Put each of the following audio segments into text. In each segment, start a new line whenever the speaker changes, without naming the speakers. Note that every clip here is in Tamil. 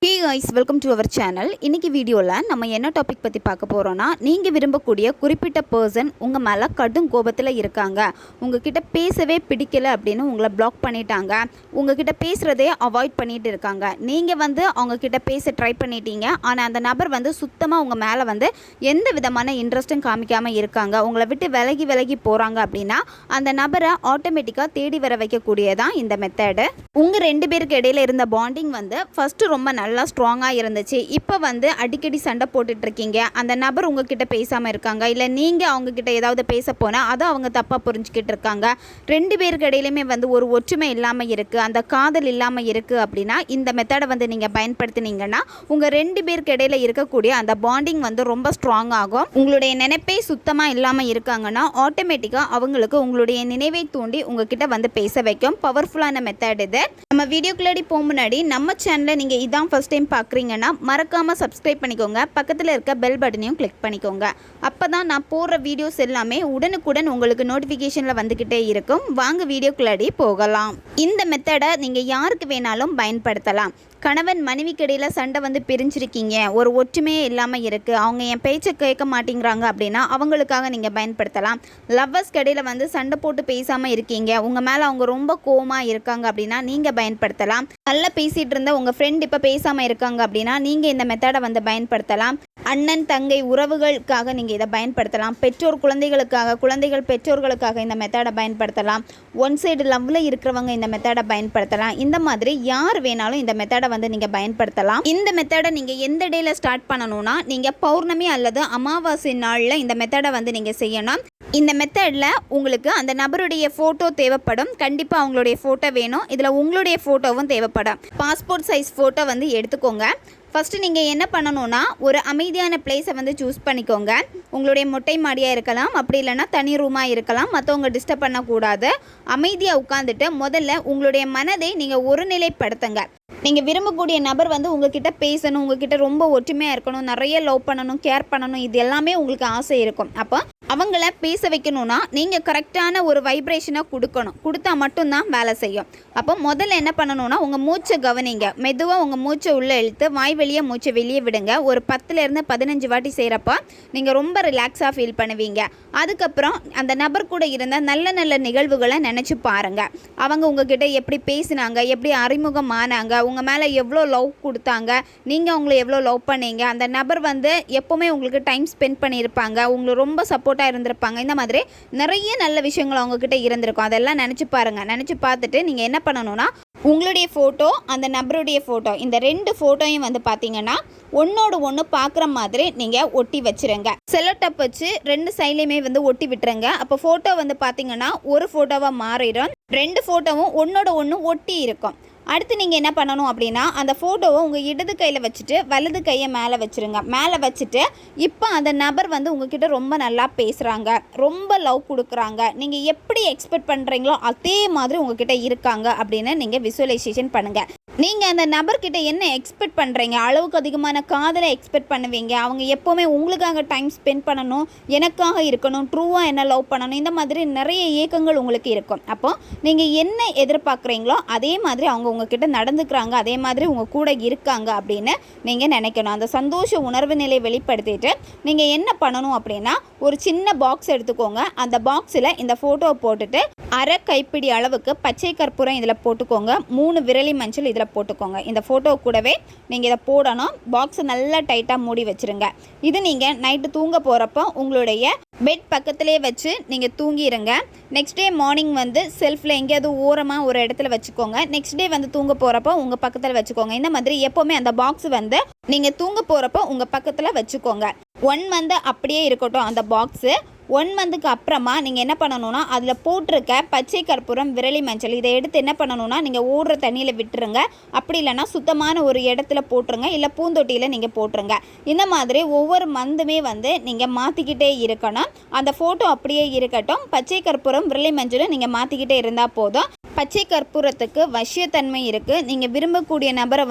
Hey guys, welcome to our channel. இன்னைக்கு வீடியோல நம்ம என்ன டாபிக் பத்தி பார்க்க போறோம்னா, நீங்க விரும்பக்கூடிய குறிப்பிட்ட பர்சன் உங்க மேல கடும் கோபத்துல இருக்காங்க. உங்ககிட்ட பேசவே பிடிக்கல அப்படினு உங்களை பிளாக் பண்ணிட்டாங்க. உங்ககிட்ட பேசுறதே அவாய்ட் பண்ணிட்டு இருக்காங்க. நீங்க அவங்க கிட்ட பேச ட்ரை பண்ணிட்டீங்க. ஆனா அந்த நபர் சுத்தமா உங்க மேல எந்த விதமான இன்ட்ரஸ்டும் காமிக்காம இருக்காங்க. உங்களை விட்டு விலகி போறாங்க அப்படினா அந்த நபரை ஆட்டோமேட்டிக்கா தேடி வர வைக்கக்கூடியதான் இந்த மெத்தட். உங்க ரெண்டு பேருக்கு இடையில இருந்த பாண்டிங் ஃபர்ஸ்ட் ரொம்ப நல்லா ஸ்ட்ராங்காக இருந்துச்சு. இப்போ அடிக்கடி சண்டை போட்டுட்டு இருக்கீங்க. அந்த நபர் உங்ககிட்ட பேசாமல் இருக்காங்க, இல்லை நீங்கள் அவங்கக்கிட்ட ஏதாவது பேச போனால் அதை அவங்க தப்பாக புரிஞ்சுக்கிட்டு இருக்காங்க. ரெண்டு பேருக்கு இடையிலுமே ஒரு ஒற்றுமை இல்லாமல் இருக்குது, அந்த காதல் இல்லாமல் இருக்குது அப்படின்னா இந்த மெத்தடை நீங்கள் பயன்படுத்தினீங்கன்னா உங்கள் ரெண்டு பேருக்கு இடையில இருக்கக்கூடிய அந்த பாண்டிங் ரொம்ப ஸ்ட்ராங் ஆகும். உங்களுடைய நினைப்பே சுத்தமாக இல்லாமல் இருக்காங்கன்னா ஆட்டோமேட்டிக்காக அவங்களுக்கு உங்களுடைய நினைவை தூண்டி உங்ககிட்ட பேச வைக்கும். பவர்ஃபுல்லான மெத்தட் இது. நம்ம வீடியோக்குள்ளாடி போக முன்னாடி நம்ம சேனலை நீங்கள் இதான் ஃபர்ஸ்ட் டைம் பார்க்குறீங்கன்னா மறக்காமல் சப்ஸ்கிரைப் பண்ணிக்கோங்க. பக்கத்தில் இருக்க பெல் பட்டனையும் கிளிக் பண்ணிக்கோங்க. அப்போ தான் நான் போடுற வீடியோஸ் எல்லாமே உடனுக்குடன் உங்களுக்கு நோட்டிஃபிகேஷனில் வந்துக்கிட்டே இருக்கும். வாங்க வீடியோக்குள்ளாடி போகலாம். இந்த மெத்தடை நீங்கள் யாருக்கு வேணாலும் பயன்படுத்தலாம். கணவன் மனைவிக்கு இடையில் சண்டை பிரிஞ்சிருக்கீங்க, ஒரு ஒற்றுமையே இல்லாமல் இருக்குது, அவங்க என் பேச்சை கேட்க மாட்டேங்கிறாங்க அப்படின்னா அவங்களுக்காக நீங்கள் பயன்படுத்தலாம். லவ்வர்ஸ்க்கு இடையில் சண்டை போட்டு பேசாமல் இருக்கீங்க, உங்கள் மேலே அவங்க ரொம்ப கோவமாக இருக்காங்க அப்படின்னா நீங்கள் பயன்படுத்தலாம். நல்லா பேசிகிட்டு இருந்த உங்கள் ஃப்ரெண்ட் இப்போ பேசாமல் இருக்காங்க அப்படின்னா நீங்கள் இந்த மெத்தடை பயன்படுத்தலாம். அண்ணன் தங்கை உறவுகளுக்காக நீங்கள் இதை பயன்படுத்தலாம். பெற்றோர் குழந்தைகளுக்காக, குழந்தைகள் பெற்றோர்களுக்காக இந்த மெத்தடை பயன்படுத்தலாம். ஒன் சைடு லவ்வில் இருக்கிறவங்க இந்த மெத்தடை பயன்படுத்தலாம். இந்த மாதிரி யார் வேணாலும் இந்த மெத்தடை நீங்கள் பயன்படுத்தலாம். இந்த மெத்தடை நீங்கள் எந்த டேல ஸ்டார்ட் பண்ணணும்னா, நீங்கள் பௌர்ணமி அல்லது அமாவாசை நாளில் இந்த மெத்தடை நீங்கள் செய்யணும். இந்த மெத்தடில் உங்களுக்கு அந்த நபருடைய ஃபோட்டோ தேவைப்படும். கண்டிப்பாக அவங்களுடைய ஃபோட்டோ வேணும். இதில் உங்களுடைய ஃபோட்டோவும் தேவைப்படும். பாஸ்போர்ட் சைஸ் ஃபோட்டோ எடுத்துக்கோங்க. ஃபஸ்ட்டு நீங்கள் என்ன பண்ணணுன்னா, ஒரு அமைதியான பிளேஸை சூஸ் பண்ணிக்கோங்க. உங்களுடைய மொட்டை மாடியாக இருக்கலாம், அப்படி இல்லைன்னா தனி ரூமாக இருக்கலாம். மற்றவங்க டிஸ்டர்ப் பண்ணக்கூடாது. அமைதியாக உட்காந்துட்டு முதல்ல உங்களுடைய மனதை நீங்கள் ஒருநிலைப்படுத்துங்க. நீங்கள் விரும்பக்கூடிய நபர் உங்ககிட்ட பேசணும், உங்ககிட்ட ரொம்ப ஒற்றுமையாக இருக்கணும், நிறைய லவ் பண்ணணும், கேர் பண்ணணும், இது எல்லாமே உங்களுக்கு ஆசை இருக்கும். அப்போ அவங்கள பேச வைக்கணும்னா நீங்கள் கரெக்டான ஒரு வைப்ரேஷனை கொடுக்கணும். கொடுத்தா மட்டும்தான் வேலை செய்யும். அப்போ முதல்ல என்ன பண்ணணும்னா, உங்கள் மூச்சை கவனிங்க. மெதுவாக உங்கள் மூச்சை உள்ளே இழுத்து வாய் வெளியே மூச்சை வெளியே விடுங்க. ஒரு 10லேருந்து 15 வாட்டி செய்கிறப்ப நீங்கள் ரொம்ப ரிலாக்ஸாக ஃபீல் பண்ணுவீங்க. அதுக்கப்புறம் அந்த நபர் கூட இருந்த நல்ல நல்ல நிகழ்வுகளை நினச்சி பாருங்கள். அவங்க உங்ககிட்ட எப்படி பேசினாங்க, எப்படி அறிமுகமானாங்க, உங்கள் மேலே எவ்வளோ லவ் கொடுத்தாங்க, நீங்கள் அவங்கள எவ்வளோ லவ் பண்ணீங்க, அந்த நபர் எப்போவுமே உங்களுக்கு டைம் ஸ்பெண்ட் பண்ணியிருப்பாங்க, உங்களுக்கு ரொம்ப சப்போர்ட்டாக இருந்திருப்பாங்க. இந்த மாதிரி நிறைய நல்ல விஷயங்கள் அவங்கக்கிட்ட இருந்திருக்கும். அதெல்லாம் நினச்சி பாருங்கள். நினச்சி பார்த்துட்டு நீங்கள் என்ன பண்ணணும்னா, உங்களுடைய ஃபோட்டோ, அந்த நபருடைய ஃபோட்டோ, இந்த ரெண்டு ஃபோட்டோயும் பார்த்தீங்கன்னா ஒன்னோடு ஒன்று பார்க்குற மாதிரி நீங்கள் ஒட்டி வச்சுருங்க. செல்லோடேப் வச்சு ரெண்டு சைட்லேயுமே ஒட்டி விட்டுருங்க. அப்போ ஃபோட்டோ பார்த்தீங்கன்னா ஒரு ஃபோட்டோவாக மாறிடும். ரெண்டு ஃபோட்டோவும் ஒன்னோட ஒன்று ஒட்டி இருக்கும். அடுத்து நீங்கள் என்ன பண்ணணும் அப்படின்னா, அந்த ஃபோட்டோவை உங்கள் இடது கையில் வச்சுட்டு வலது கையை மேலே வச்சுருங்க. மேலே வச்சுட்டு இப்போ அந்த நபர் உங்ககிட்ட ரொம்ப நல்லா பேசுகிறாங்க, ரொம்ப லவ் கொடுக்குறாங்க, நீங்கள் எப்படி எக்ஸ்பெக்ட் பண்ணுறீங்களோ அதே மாதிரி உங்ககிட்ட இருக்காங்க அப்படின்னு நீங்கள் விசுவலைசேஷன் பண்ணுங்கள். நீங்கள் அந்த நபர்கிட்ட என்ன எக்ஸ்பெக்ட் பண்ணுறீங்க, அளவுக்கு அதிகமான காதலை எக்ஸ்பெக்ட் பண்ணுவீங்க. அவங்க எப்போவுமே உங்களுக்காக டைம் ஸ்பெண்ட் பண்ணணும், எனக்காக இருக்கணும், ட்ரூவாக என்ன லவ் பண்ணணும், இந்த மாதிரி நிறைய ஏக்கங்கள் உங்களுக்கு இருக்கும். அப்போது நீங்கள் என்ன எதிர்பார்க்குறீங்களோ அதே மாதிரி அவங்க உங்ககிட்ட நடந்துக்கிறாங்க, அதே மாதிரி உங்கள் கூட இருக்காங்க அப்படின்னு நீங்கள் நினைக்கணும். அந்த சந்தோஷ உணர்வு நிலை வெளிப்படுத்திட்டு நீங்கள் என்ன பண்ணணும் அப்படின்னா, ஒரு சின்ன பாக்ஸ் எடுத்துக்கோங்க. அந்த பாக்ஸில் இந்த ஃபோட்டோவை போட்டுட்டு அரை கைப்பிடி அளவுக்கு பச்சை கற்பூரம் இதில் போட்டுக்கோங்க. 3 விரலி மஞ்சள் இதில் போட்டுக்கோங்க. இந்த ஃபோட்டோ கூடவே நீங்கள் இதை போடணும். பாக்ஸை நல்லா டைட்டாக மூடி வச்சுருங்க. இது நீங்கள் நைட்டு தூங்க போகிறப்போ உங்களுடைய பெட் பக்கத்திலே வச்சு நீங்கள் தூங்கிடுங்க. நெக்ஸ்ட் டே மார்னிங் செல்ஃபில் எங்கேயாவது ஓரமாக ஒரு இடத்துல வச்சுக்கோங்க. நெக்ஸ்ட் டே தூங்க போகிறப்போ உங்கள் பக்கத்தில் வச்சுக்கோங்க. இந்த மாதிரி எப்போவுமே அந்த பாக்ஸ் நீங்கள் தூங்க போகிறப்போ உங்கள் பக்கத்தில் வச்சுக்கோங்க. 1 மந்த் அப்படியே இருக்கட்டும் அந்த பாக்ஸு. 1 மந்த்துக்கு அப்புறமா நீங்கள் என்ன பண்ணணும்னா, அதில் போட்டிருக்க பச்சை கற்பூரம், விரலி மஞ்சள் இதை எடுத்து என்ன பண்ணணும்னா, நீங்கள் ஓடுற தண்ணியில் விட்டுருங்க. அப்படி இல்லைன்னா சுத்தமான ஒரு இடத்துல போட்டுருங்க, இல்லை பூந்தொட்டியில் நீங்கள் போட்டுருங்க. இந்த மாதிரி ஒவ்வொரு மந்துமே நீங்கள் மாற்றிக்கிட்டே இருக்கணும். அந்த ஃபோட்டோ அப்படியே இருக்கட்டும். பச்சை கற்பூரம், விரலி மஞ்சளும் நீங்கள் மாற்றிக்கிட்டே இருந்தால் போதும். பச்சை கற்பூரத்துக்கு வசியத்தன்மை இருக்குது. நீங்கள் விரும்பக்கூடிய நபரை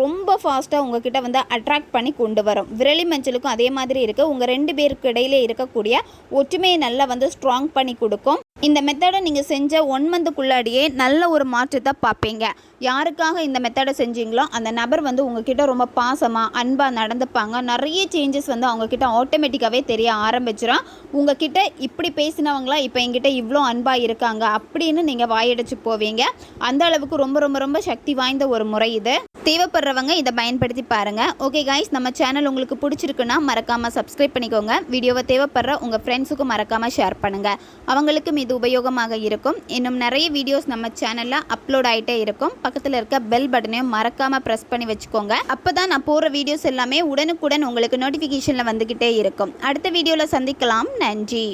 ரொம்ப ஃபாஸ்ட்டாக உங்ககிட்ட அட்ராக்ட் பண்ணி கொண்டு வரும். விரலி மஞ்சளுக்கும் அதே மாதிரி இருக்குது. உங்கள் ரெண்டு பேருக்கு இடையிலே இருக்கக்கூடிய ஒற்றுமையை நல்லா ஸ்ட்ராங் பண்ணி கொடுக்கும். இந்த மெத்தடை நீங்கள் செஞ்ச 1 மந்த்துக்குள்ளாடியே நல்ல ஒரு மாற்றத்தை பார்ப்பீங்க. யாருக்காக இந்த மெத்தடை செஞ்சீங்களோ அந்த நபர் வந்து உங்ககிட்ட ரொம்ப பாசமாக அன்பாக நடந்துப்பாங்க. நிறைய சேஞ்சஸ் வந்து அவங்கக்கிட்ட ஆட்டோமேட்டிக்காகவே தெரிய ஆரம்பிச்சிடும். உங்ககிட்ட இப்படி பேசினவங்களா இப்போ என்கிட்ட இவ்வளோ அன்பாக இருக்காங்க அப்படின்னு நீங்கள் வாயடைச்சு போவீங்க. அந்த அளவுக்கு ரொம்ப ரொம்ப ரொம்ப சக்தி வாய்ந்த ஒரு முறை இது. தேவைப்படுறவங்க இதை பயன்படுத்தி பாருங்கள். ஓகே கைஸ், நம்ம சேனல் உங்களுக்கு பிடிச்சிருக்குன்னா மறக்காமல் சப்ஸ்கிரைப் பண்ணிக்கோங்க. வீடியோவை தேவைப்படுற உங்கள் ஃப்ரெண்ட்ஸுக்கும் மறக்காமல் ஷேர் பண்ணுங்கள். அவங்களுக்கும் இது உபயோகமாக இருக்கும். இன்னும் நிறைய வீடியோஸ் நம்ம சேனலில் அப்லோட் ஆகிட்டே இருக்கும். பக்கத்தில் இருக்க பெல் பட்டனையும் மறக்காமல் ப்ரெஸ் பண்ணி வச்சுக்கோங்க. அப்போ தான் நான் போடுற வீடியோஸ் எல்லாமே உடனுக்குடன் உங்களுக்கு நோட்டிஃபிகேஷனில் வந்துக்கிட்டே இருக்கும். அடுத்த வீடியோவில் சந்திக்கலாம். நன்றி.